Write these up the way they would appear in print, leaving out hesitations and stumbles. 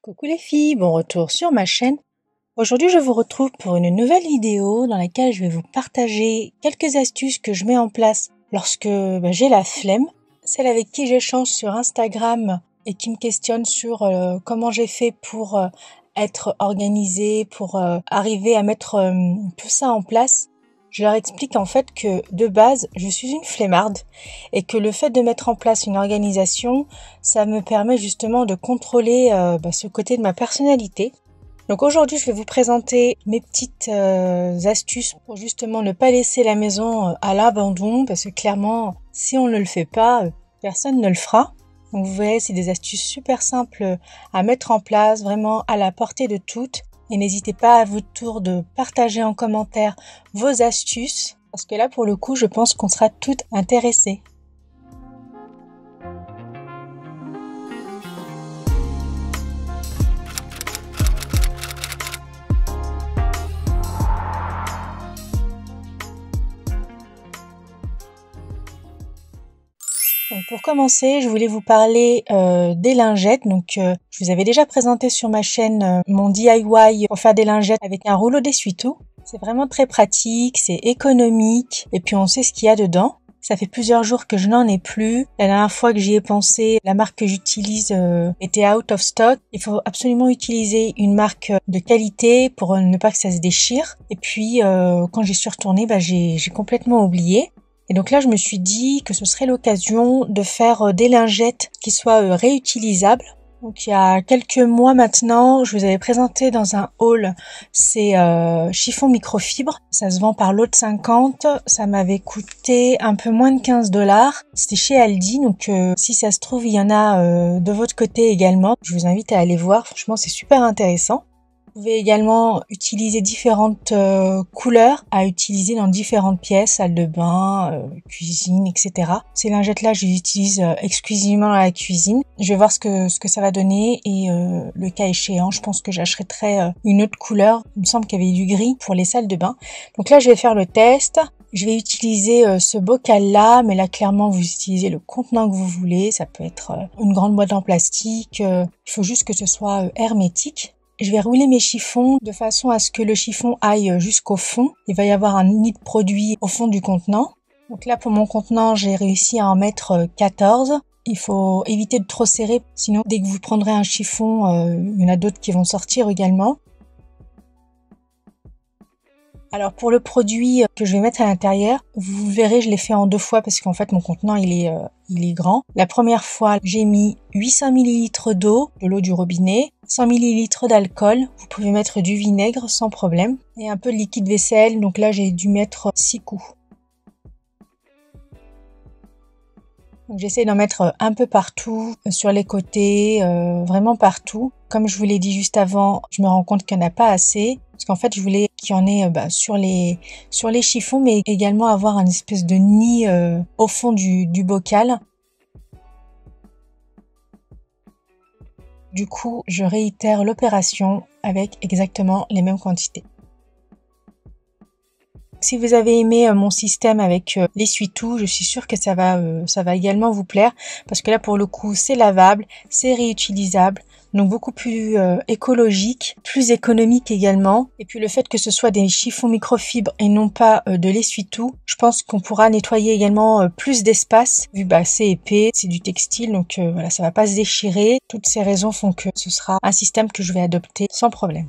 Coucou les filles, bon retour sur ma chaîne. Aujourd'hui je vous retrouve pour une nouvelle vidéo dans laquelle je vais vous partager quelques astuces que je mets en place lorsque j'ai la flemme. Celle avec qui j'échange sur Instagram et qui me questionne sur comment j'ai fait pour être organisée, pour arriver à mettre tout ça en place. Je leur explique en fait que de base, je suis une flemmarde et que le fait de mettre en place une organisation, ça me permet justement de contrôler ce côté de ma personnalité. Donc aujourd'hui, je vais vous présenter mes petites astuces pour justement ne pas laisser la maison à l'abandon parce que clairement, si on ne le fait pas, personne ne le fera. Donc vous voyez, c'est des astuces super simples à mettre en place, vraiment à la portée de toutes. Et n'hésitez pas à votre tour de partager en commentaire vos astuces, parce que là, pour le coup, je pense qu'on sera toutes intéressées. Donc pour commencer, je voulais vous parler des lingettes. Donc je vous avais déjà présenté sur ma chaîne mon DIY pour faire des lingettes avec un rouleau d'essuie-tout. C'est vraiment très pratique, c'est économique et puis on sait ce qu'il y a dedans. Ça fait plusieurs jours que je n'en ai plus. La dernière fois que j'y ai pensé, la marque que j'utilise était out of stock. Il faut absolument utiliser une marque de qualité pour ne pas que ça se déchire. Et puis quand j'y suis retournée, j'ai complètement oublié. Et donc là, je me suis dit que ce serait l'occasion de faire des lingettes qui soient réutilisables. Donc il y a quelques mois maintenant, je vous avais présenté dans un haul ces chiffons microfibres. Ça se vend par lot de 50. Ça m'avait coûté un peu moins de 15$. C'était chez Aldi, donc si ça se trouve, il y en a de votre côté également. Je vous invite à aller voir. Franchement, c'est super intéressant. Vous pouvez également utiliser différentes couleurs à utiliser dans différentes pièces, salle de bain, cuisine, etc. Ces lingettes-là, je les utilise exclusivement dans la cuisine. Je vais voir ce que ça va donner et le cas échéant, je pense que j'achèterai une autre couleur. Il me semble qu'il y avait du gris pour les salles de bain. Donc là, je vais faire le test. Je vais utiliser ce bocal-là, mais là, clairement, vous utilisez le contenant que vous voulez. Ça peut être une grande boîte en plastique. Il faut juste que ce soit hermétique. Je vais rouler mes chiffons de façon à ce que le chiffon aille jusqu'au fond. Il va y avoir un nid de produit au fond du contenant. Donc là, pour mon contenant, j'ai réussi à en mettre 14. Il faut éviter de trop serrer, sinon dès que vous prendrez un chiffon, il y en a d'autres qui vont sortir également. Alors pour le produit que je vais mettre à l'intérieur, vous verrez, je l'ai fait en 2 fois parce qu'en fait mon contenant il est grand. La première fois, j'ai mis 800 ml d'eau, de l'eau du robinet, 100 ml d'alcool, vous pouvez mettre du vinaigre sans problème, et un peu de liquide vaisselle, donc là j'ai dû mettre 6 coups. Donc j'essaie d'en mettre un peu partout, sur les côtés, vraiment partout. Comme je vous l'ai dit juste avant, je me rends compte qu'il n'y en a pas assez. Parce qu'en fait, je voulais qu'il y en ait sur les chiffons, mais également avoir un espèce de nid au fond du bocal. Du coup, je réitère l'opération avec exactement les mêmes quantités. Si vous avez aimé mon système avec l'essuie-tout, je suis sûre que ça va également vous plaire parce que là pour le coup c'est lavable, c'est réutilisable, donc beaucoup plus écologique, plus économique également. Et puis le fait que ce soit des chiffons microfibres et non pas de l'essuie-tout, je pense qu'on pourra nettoyer également plus d'espace vu c'est épais, c'est du textile, donc voilà, ça va pas se déchirer. Toutes ces raisons font que ce sera un système que je vais adopter sans problème.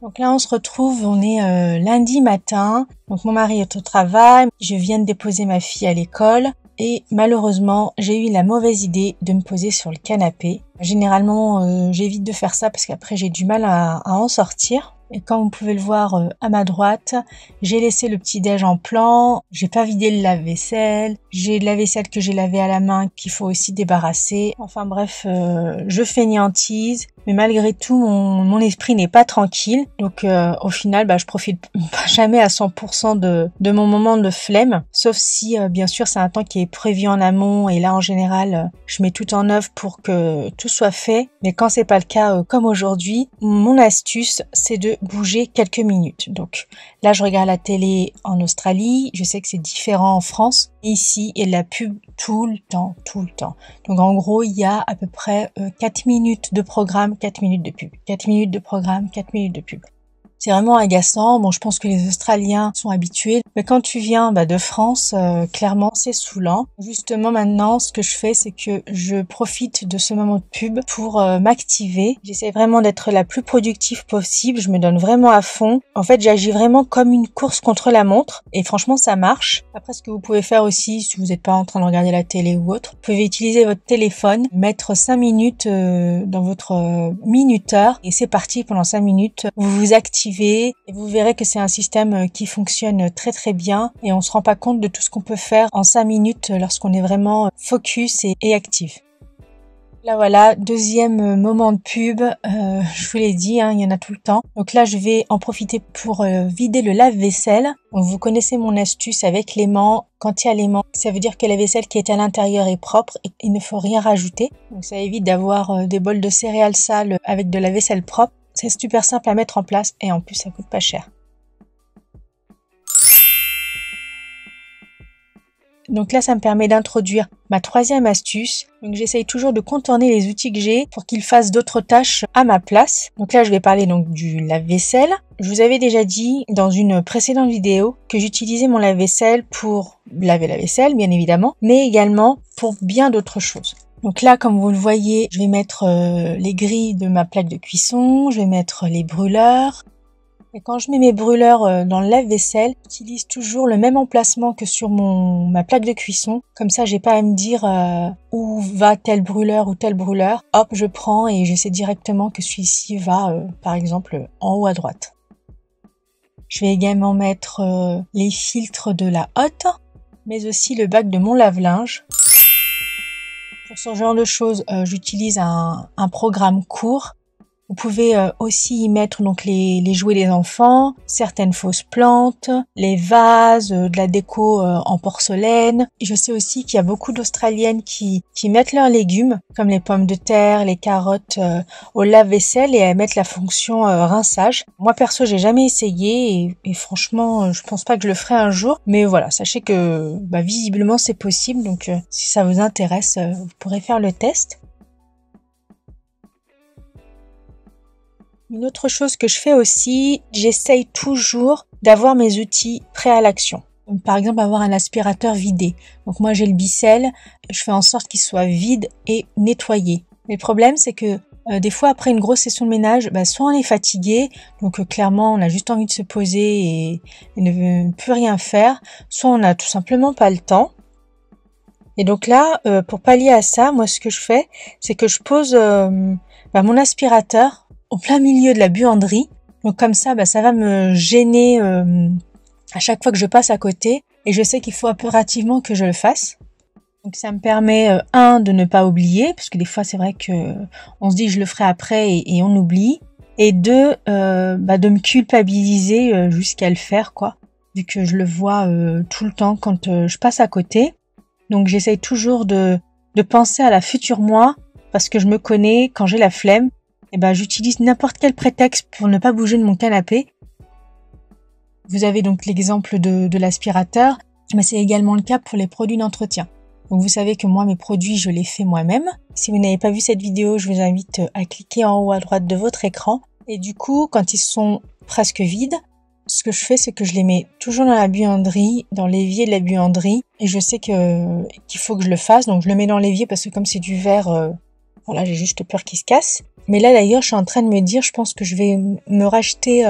Donc là, on se retrouve, on est lundi matin. Donc mon mari est au travail, je viens de déposer ma fille à l'école et malheureusement, j'ai eu la mauvaise idée de me poser sur le canapé. Généralement, j'évite de faire ça parce qu'après j'ai du mal à en sortir. Et comme vous pouvez le voir à ma droite, j'ai laissé le petit-déj en plan, j'ai pas vidé le lave-vaisselle, j'ai de la vaisselle que j'ai lavée à la main qu'il faut aussi débarrasser. Enfin bref, je fainéantise, mais malgré tout, mon esprit n'est pas tranquille. Donc au final, je profite jamais à 100% de mon moment de flemme, sauf si bien sûr c'est un temps qui est prévu en amont et là en général, je mets tout en œuvre pour que tout soit fait. Mais quand c'est pas le cas, comme aujourd'hui, mon astuce, c'est de de bouger quelques minutes. Donc là, je regarde la télé en Australie. Je sais que c'est différent en France. Ici, il y a de la pub tout le temps. Donc en gros, il y a à peu près 4 minutes de programme, 4 minutes de pub. 4 minutes de programme, 4 minutes de pub. C'est vraiment agaçant. Bon, je pense que les Australiens sont habitués. Mais quand tu viens de France, clairement, c'est saoulant. Justement, maintenant, ce que je fais, c'est que je profite de ce moment de pub pour m'activer. J'essaie vraiment d'être la plus productive possible. Je me donne vraiment à fond. En fait, j'agis vraiment comme une course contre la montre. Et franchement, ça marche. Après, ce que vous pouvez faire aussi, si vous n'êtes pas en train de regarder la télé ou autre, vous pouvez utiliser votre téléphone, mettre 5 minutes dans votre minuteur. Et c'est parti, pendant 5 minutes, vous vous activez. Et vous verrez que c'est un système qui fonctionne très bien et on se rend pas compte de tout ce qu'on peut faire en 5 minutes lorsqu'on est vraiment focus et actif. Là voilà, deuxième moment de pub, je vous l'ai dit, il y en a tout le temps. Donc là je vais en profiter pour vider le lave-vaisselle. Donc vous connaissez mon astuce avec l'aimant. Quand il y a l'aimant, ça veut dire que la vaisselle qui est à l'intérieur est propre et il ne faut rien rajouter. Donc ça évite d'avoir des bols de céréales sales avec de la vaisselle propre. C'est super simple à mettre en place et en plus ça coûte pas cher. Donc là, ça me permet d'introduire ma troisième astuce. Donc j'essaye toujours de contourner les outils que j'ai pour qu'ils fassent d'autres tâches à ma place. Donc là, je vais parler donc du lave-vaisselle. Je vous avais déjà dit dans une précédente vidéo que j'utilisais mon lave-vaisselle pour laver la vaisselle, bien évidemment, mais également pour bien d'autres choses. Donc là, comme vous le voyez, je vais mettre les grilles de ma plaque de cuisson, je vais mettre les brûleurs. Et quand je mets mes brûleurs dans le lave-vaisselle, j'utilise toujours le même emplacement que sur ma plaque de cuisson. Comme ça, j'ai pas à me dire où va tel brûleur ou tel brûleur. Hop, je prends et je sais directement que celui-ci va, par exemple, en haut à droite. Je vais également mettre les filtres de la hotte, mais aussi le bac de mon lave-linge. Pour ce genre de choses, j'utilise un programme court. Vous pouvez aussi y mettre donc les jouets des enfants, certaines fausses plantes, les vases, de la déco en porcelaine. Je sais aussi qu'il y a beaucoup d'Australiennes qui mettent leurs légumes, comme les pommes de terre, les carottes, au lave-vaisselle et elles mettent la fonction rinçage. Moi perso, j'ai jamais essayé et franchement, je pense pas que je le ferai un jour. Mais voilà, sachez que visiblement c'est possible. Donc si ça vous intéresse, vous pourrez faire le test. Une autre chose que je fais aussi, j'essaye toujours d'avoir mes outils prêts à l'action. Donc, par exemple, avoir un aspirateur vidé. Donc moi j'ai le Bicel, je fais en sorte qu'il soit vide et nettoyé. Mais le problème c'est que des fois après une grosse session de ménage, soit on est fatigué, donc clairement on a juste envie de se poser et ne veut plus rien faire, soit on n'a tout simplement pas le temps. Et donc là, pour pallier à ça, moi ce que je fais, c'est que je pose mon aspirateur au plein milieu de la buanderie. Donc comme ça, ça va me gêner à chaque fois que je passe à côté. Et je sais qu'il faut impérativement que je le fasse. Donc ça me permet, de ne pas oublier, parce que des fois c'est vrai que on se dit je le ferai après et on oublie. Et deux, de me culpabiliser jusqu'à le faire, quoi. Vu que je le vois tout le temps quand je passe à côté. Donc j'essaye toujours de penser à la future moi, parce que je me connais, quand j'ai la flemme, j'utilise n'importe quel prétexte pour ne pas bouger de mon canapé. Vous avez donc l'exemple de l'aspirateur, mais c'est également le cas pour les produits d'entretien. Donc vous savez que moi, mes produits, je les fais moi-même. Si vous n'avez pas vu cette vidéo, je vous invite à cliquer en haut à droite de votre écran. Et du coup, quand ils sont presque vides, ce que je fais, c'est que je les mets toujours dans la buanderie, dans l'évier de la buanderie. Et je sais qu'il faut que je le fasse, donc je le mets dans l'évier parce que comme c'est du verre, j'ai juste peur qu'il se casse. Mais là d'ailleurs, je suis en train de me dire, je pense que je vais me racheter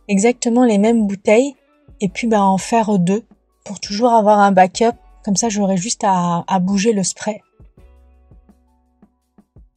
exactement les mêmes bouteilles et puis en faire 2 pour toujours avoir un backup. Comme ça, j'aurai juste à bouger le spray.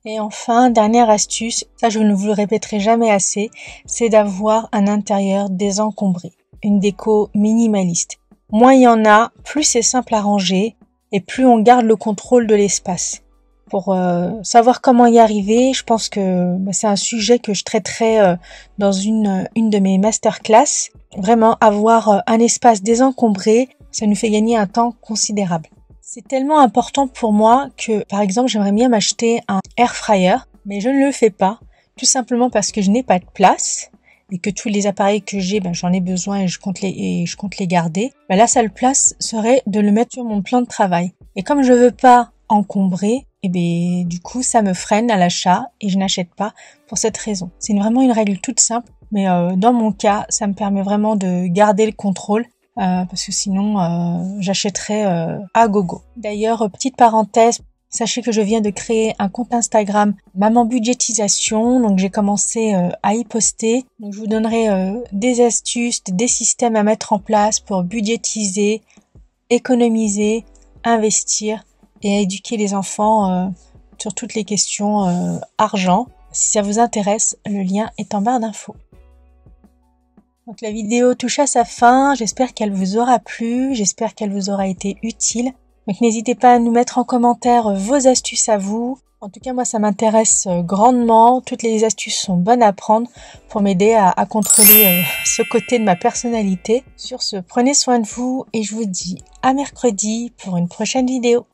Et enfin, dernière astuce, ça je ne vous le répéterai jamais assez, c'est d'avoir un intérieur désencombré, une déco minimaliste. Moins il y en a, plus c'est simple à ranger et plus on garde le contrôle de l'espace. Pour savoir comment y arriver, je pense que c'est un sujet que je traiterai dans une de mes masterclass. Vraiment, avoir un espace désencombré, ça nous fait gagner un temps considérable. C'est tellement important pour moi que, par exemple, j'aimerais bien m'acheter un air fryer, mais je ne le fais pas, tout simplement parce que je n'ai pas de place. et que tous les appareils que j'ai, j'en ai besoin et je compte les garder, la seule place serait de le mettre sur mon plan de travail. Et comme je veux pas encombrer, du coup ça me freine à l'achat et je n'achète pas pour cette raison. C'est vraiment une règle toute simple, mais dans mon cas, ça me permet vraiment de garder le contrôle. Parce que sinon j'achèterais à gogo. D'ailleurs, petite parenthèse, sachez que je viens de créer un compte Instagram Maman Budgétisation, donc j'ai commencé à y poster. Donc je vous donnerai des astuces, des systèmes à mettre en place pour budgétiser, économiser, investir et à éduquer les enfants sur toutes les questions argent. Si ça vous intéresse, le lien est en barre d'infos. Donc la vidéo touche à sa fin, j'espère qu'elle vous aura plu, j'espère qu'elle vous aura été utile. Donc n'hésitez pas à nous mettre en commentaire vos astuces à vous. En tout cas, moi ça m'intéresse grandement, toutes les astuces sont bonnes à prendre pour m'aider à contrôler ce côté de ma personnalité. Sur ce, prenez soin de vous et je vous dis à mercredi pour une prochaine vidéo.